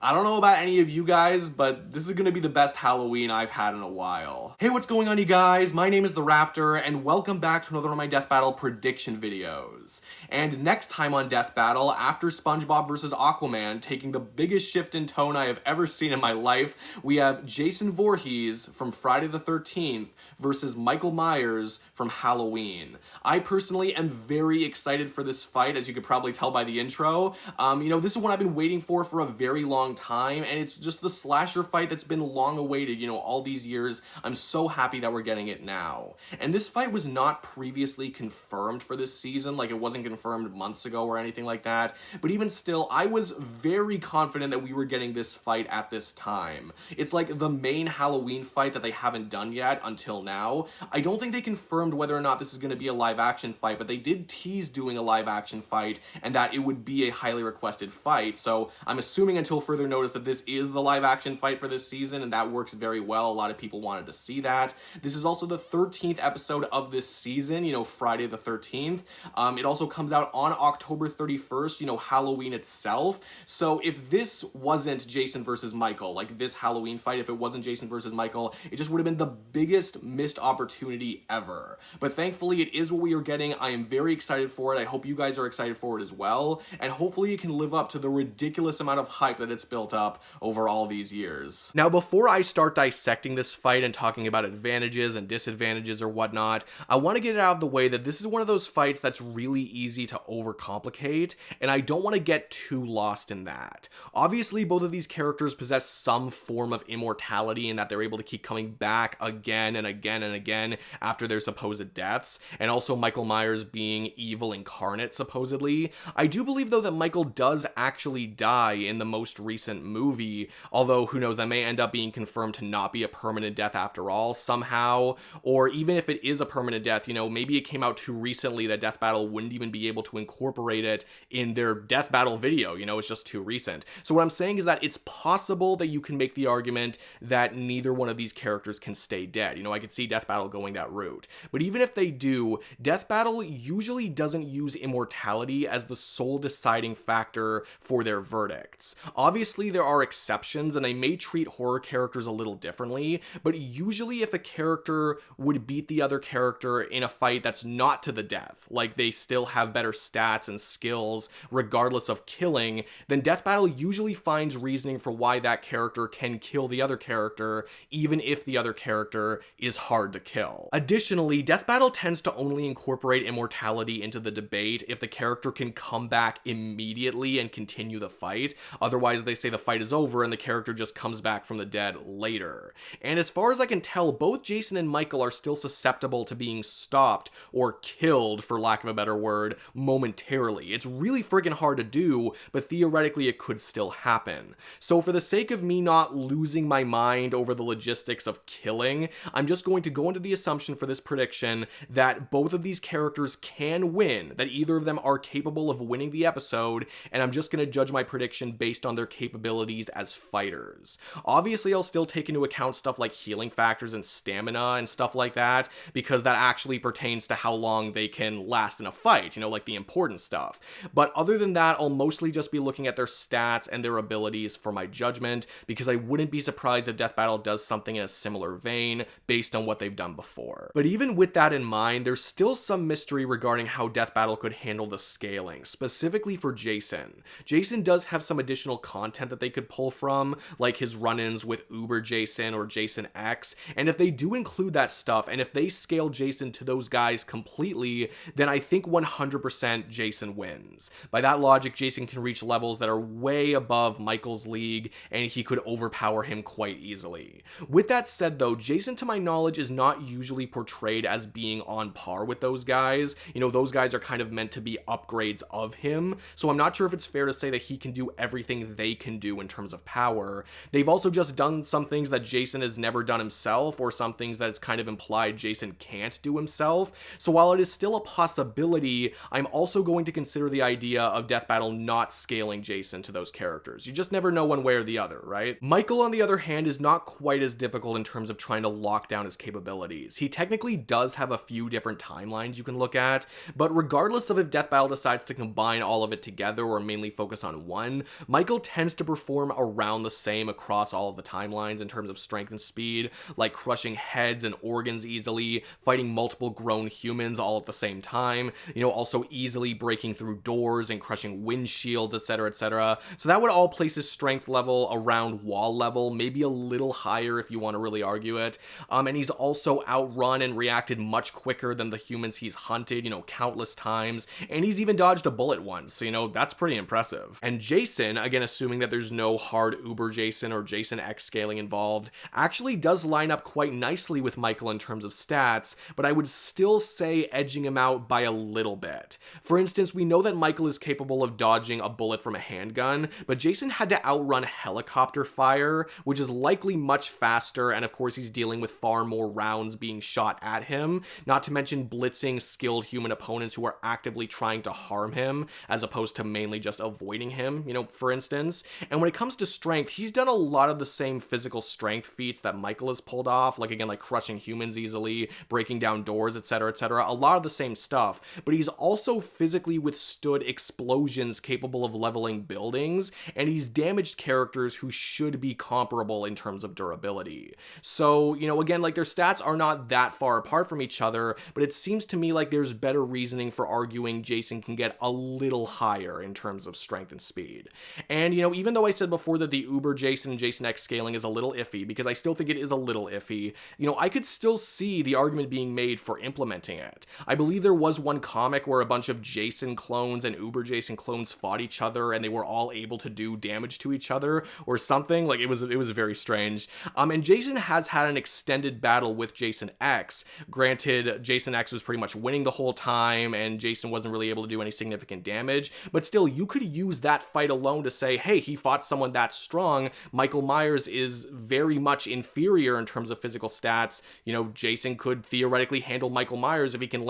I don't know about any of you guys, but this is gonna be the best Halloween I've had in a while. Hey, what's going on, you guys? My name is the Raptor, and welcome back to another one of my Death Battle prediction videos. And next time on Death Battle, after SpongeBob vs. Aquaman taking the biggest shift in tone I have ever seen in my life, we have Jason Voorhees from Friday the 13th versus Michael Myers from Halloween. I personally am very excited for this fight, as you could probably tell by the intro. This is one I've been waiting for a very long time, and it's just the slasher fight that's been long awaited, all these years. I'm so happy that we're getting it now. And this fight was not previously confirmed for this season, like it wasn't confirmed months ago or anything like that, but even still, I was very confident that we were getting this fight at this time. It's like the main Halloween fight that they haven't done yet until now. I don't think they confirmed whether or not this is going to be a live action fight, but they did tease doing a live action fight and that it would be a highly requested fight, so I'm assuming until further notice that this is the live action fight for this season, and that works very well. A lot of people wanted to see that. This is also the 13th episode of this season, Friday the 13th. It also comes out on October 31st, Halloween itself. So if this wasn't Jason versus Michael, like this Halloween fight, if it wasn't Jason versus Michael, it just would have been the biggest missed opportunity ever. But thankfully, it is what we are getting. I am very excited for it. I hope you guys are excited for it as well, and hopefully it can live up to the ridiculous amount of hype that it's built up over all these years. Now, before I start dissecting this fight and talking about advantages and disadvantages or whatnot, I want to get it out of the way that this is one of those fights that's really easy to overcomplicate, and I don't want to get too lost in that. Obviously, both of these characters possess some form of immortality in that they're able to keep coming back again and again and again after their supposed deaths, and also Michael Myers being evil incarnate, supposedly. I do believe, though, that Michael does actually die in the most recent movie, although who knows, that may end up being confirmed to not be a permanent death after all somehow, or even if it is a permanent death, maybe it came out too recently that Death Battle wouldn't even be able to incorporate it in their Death Battle video, it's just too recent. So what I'm saying is that it's possible that you can make the argument that neither one of these characters can stay dead. I could see Death Battle going that route. But even if they do, Death Battle usually doesn't use immortality as the sole deciding factor for their verdicts. Obviously, there are exceptions, and they may treat horror characters a little differently, but usually if a character would beat the other character in a fight that's not to the death, like they still have better stats and skills regardless of killing, then Death Battle usually finds reasoning for why that character can kill the other character, even if the other character is hard to kill. Additionally, Death Battle tends to only incorporate immortality into the debate if the character can come back immediately and continue the fight. Otherwise, they say the fight is over and the character just comes back from the dead later. And as far as I can tell, both Jason and Michael are still susceptible to being stopped or killed, for lack of a better word, momentarily. It's really friggin' hard to do, but theoretically it could still happen. So for the sake of me not losing my mind over the logistics of killing, I'm just going to go into the assumption for this prediction that both of these characters can win, that either of them are capable of winning the episode, and I'm just going to judge my prediction based on their capabilities as fighters. Obviously, I'll still take into account stuff like healing factors and stamina and stuff like that, because that actually pertains to how long they can last in a fight, like the important stuff. But other than that, I'll mostly just be looking at their stats and their abilities for my judgment, because I wouldn't be surprised if Death Battle does something in a similar vein based on what they've done before. But even with that in mind, there's still some mystery regarding how Death Battle could handle the scaling, specifically for Jason. Jason does have some additional content that they could pull from, like his run-ins with Uber Jason or Jason X, and if they do include that stuff, and if they scale Jason to those guys completely, then I think 100% Jason wins. By that logic, Jason can reach levels that are way above Michael's league, and he could overpower him quite easily. With that said, though, Jason, to my knowledge, is not usually portrayed as being on par with those guys. Those guys are kind of meant to be upgrades of him, so I'm not sure if it's fair to say that he can do everything they can do in terms of power. They've also just done some things that Jason has never done himself, or some things that it's kind of implied Jason can't do himself. So while it is still a possibility, I'm also going to consider the idea of Death Battle not scaling Jason to those characters. You just never know one way or the other, right? Michael, on the other hand, is not quite as difficult in terms of trying to lock down his capabilities. He technically does have a few different timelines you can look at, but regardless of if Death Battle decides to combine all of it together or mainly focus on one, Michael tends tends to perform around the same across all of the timelines in terms of strength and speed, like crushing heads and organs easily, fighting multiple grown humans all at the same time, also easily breaking through doors and crushing windshields, etc., etc. So that would all place his strength level around wall level, maybe a little higher if you want to really argue it. And he's also outrun and reacted much quicker than the humans he's hunted, countless times, and he's even dodged a bullet once, so that's pretty impressive. And Jason, again assuming that there's no hard Uber Jason or Jason X scaling involved, actually does line up quite nicely with Michael in terms of stats, but I would still say edging him out by a little bit. For instance, we know that Michael is capable of dodging a bullet from a handgun, but Jason had to outrun helicopter fire, which is likely much faster, and of course he's dealing with far more rounds being shot at him, not to mention blitzing skilled human opponents who are actively trying to harm him, as opposed to mainly just avoiding him, for instance. And when it comes to strength, he's done a lot of the same physical strength feats that Michael has pulled off, like crushing humans easily, breaking down doors, etc., etc., a lot of the same stuff, but he's also physically withstood explosions capable of leveling buildings, and he's damaged characters who should be comparable in terms of durability. So, again, their stats are not that far apart from each other, but it seems to me like there's better reasoning for arguing Jason can get a little higher in terms of strength and speed. And, even though I said before that the Uber Jason and Jason X scaling is a little iffy, because I still think it is a little iffy, I could still see the argument being made for implementing it. I believe there was one comic where a bunch of Jason clones and Uber Jason clones fought each other and they were all able to do damage to each other or something. It was very strange. And Jason has had an extended battle with Jason X. Granted, Jason X was pretty much winning the whole time and Jason wasn't really able to do any significant damage, but still, you could use that fight alone to say, hey, he fought someone that strong. Michael Myers is very much inferior in terms of physical stats. Jason could theoretically handle Michael Myers if he can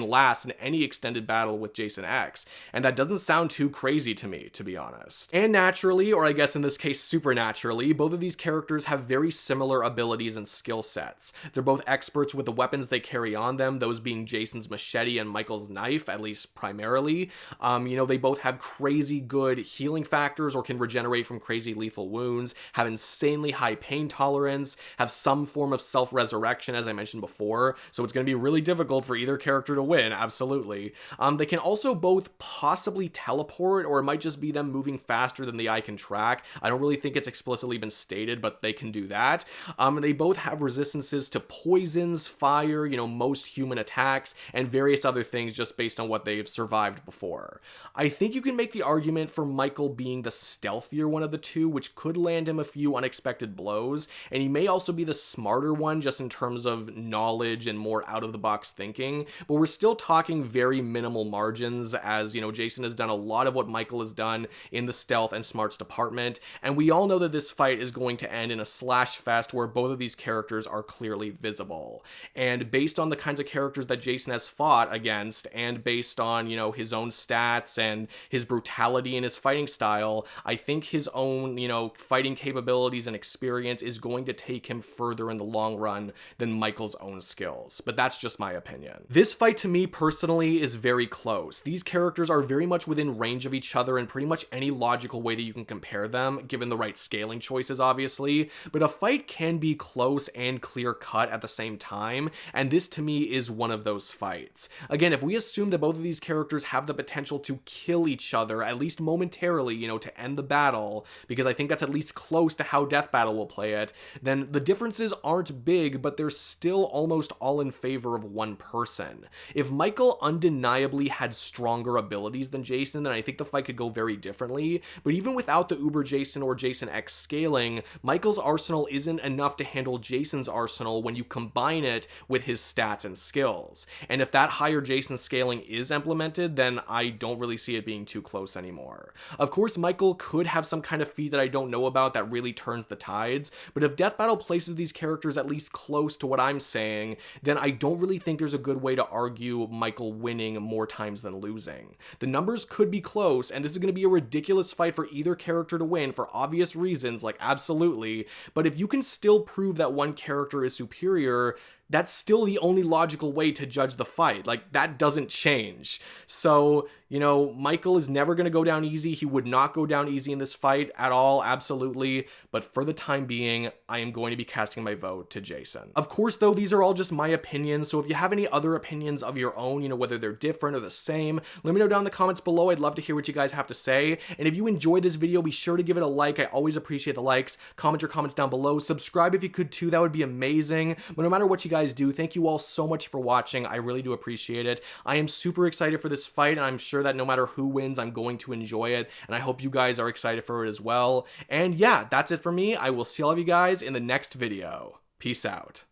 last in any extended battle with Jason X. And that doesn't sound too crazy to me, to be honest. And naturally, or I guess in this case supernaturally, both of these characters have very similar abilities and skill sets. They're both experts with the weapons they carry on them, those being Jason's machete and Michael's knife, at least primarily. They both have crazy good healing factors or can regenerate from crazy lethal wounds, have insanely high pain tolerance, have some form of self-resurrection, as I mentioned before, so it's going to be really difficult for either character to win, absolutely. They can also both possibly teleport, or it might just be them moving faster than the eye can track. I don't really think it's explicitly been stated, but they can do that. They both have resistances to poisons, fire, most human attacks, and various other things just based on what they've survived before. I think you can make the argument for Michael being the stealthier one of the two, which could land him a few unexpected blows, and he may also be the smarter one just in terms of knowledge and more out-of-the-box thinking, but we're still talking very minimal margins, as, Jason has done a lot of what Michael has done in the stealth and smarts department, and we all know that this fight is going to end in a slash fest where both of these characters are clearly visible. And based on the kinds of characters that Jason has fought against, and based on, his own stats and his brutality and his fighting style, I think his own, fighting capabilities and experience is going to take him further in the long run than Michael's own skills. But that's just my opinion. This fight to me personally is very close. These characters are very much within range of each other in pretty much any logical way that you can compare them, given the right scaling choices, obviously, but a fight can be close and clear-cut at the same time, and this to me is one of those fights. Again, if we assume that both of these characters have the potential to kill each other, at least momentarily, to end the battle, because I think that's at least close to how Death Battle will play it, then the differences aren't big, but they're still almost all in favor of one person. If Michael undeniably had stronger abilities than Jason, then I think the fight could go very differently, but even without the Uber Jason or Jason X scaling, Michael's arsenal isn't enough to handle Jason's arsenal when you combine it with his stats and skills. And if that higher Jason scaling is implemented, then I don't really see it being too close anymore. Of course, Michael could have some kind of feat that I don't know about that really turns the tides, but if Death Battle places these characters at least close to what I'm saying, then I don't really think there's a good way to argue Michael winning more times than losing. The numbers could be close, and this is going to be a ridiculous fight for either character to win for obvious reasons, absolutely, but if you can still prove that one character is superior, that's still the only logical way to judge the fight. Like, that doesn't change. So, you know, Michael is never going to go down easy. He would not go down easy in this fight at all, absolutely. But for the time being, I am going to be casting my vote to Jason. Of course, though, these are all just my opinions. So if you have any other opinions of your own, you know, whether they're different or the same, let me know down in the comments below. I'd love to hear what you guys have to say. And if you enjoyed this video, be sure to give it a like. I always appreciate the likes. Comment your comments down below. Subscribe if you could too. That would be amazing. But no matter what you guys do, thank you all so much for watching. I really do appreciate it. I am super excited for this fight, and I'm sure that no matter who wins, I'm going to enjoy it. And I hope you guys are excited for it as well. And yeah, that's it for me. I will see all of you guys in the next video. Peace out.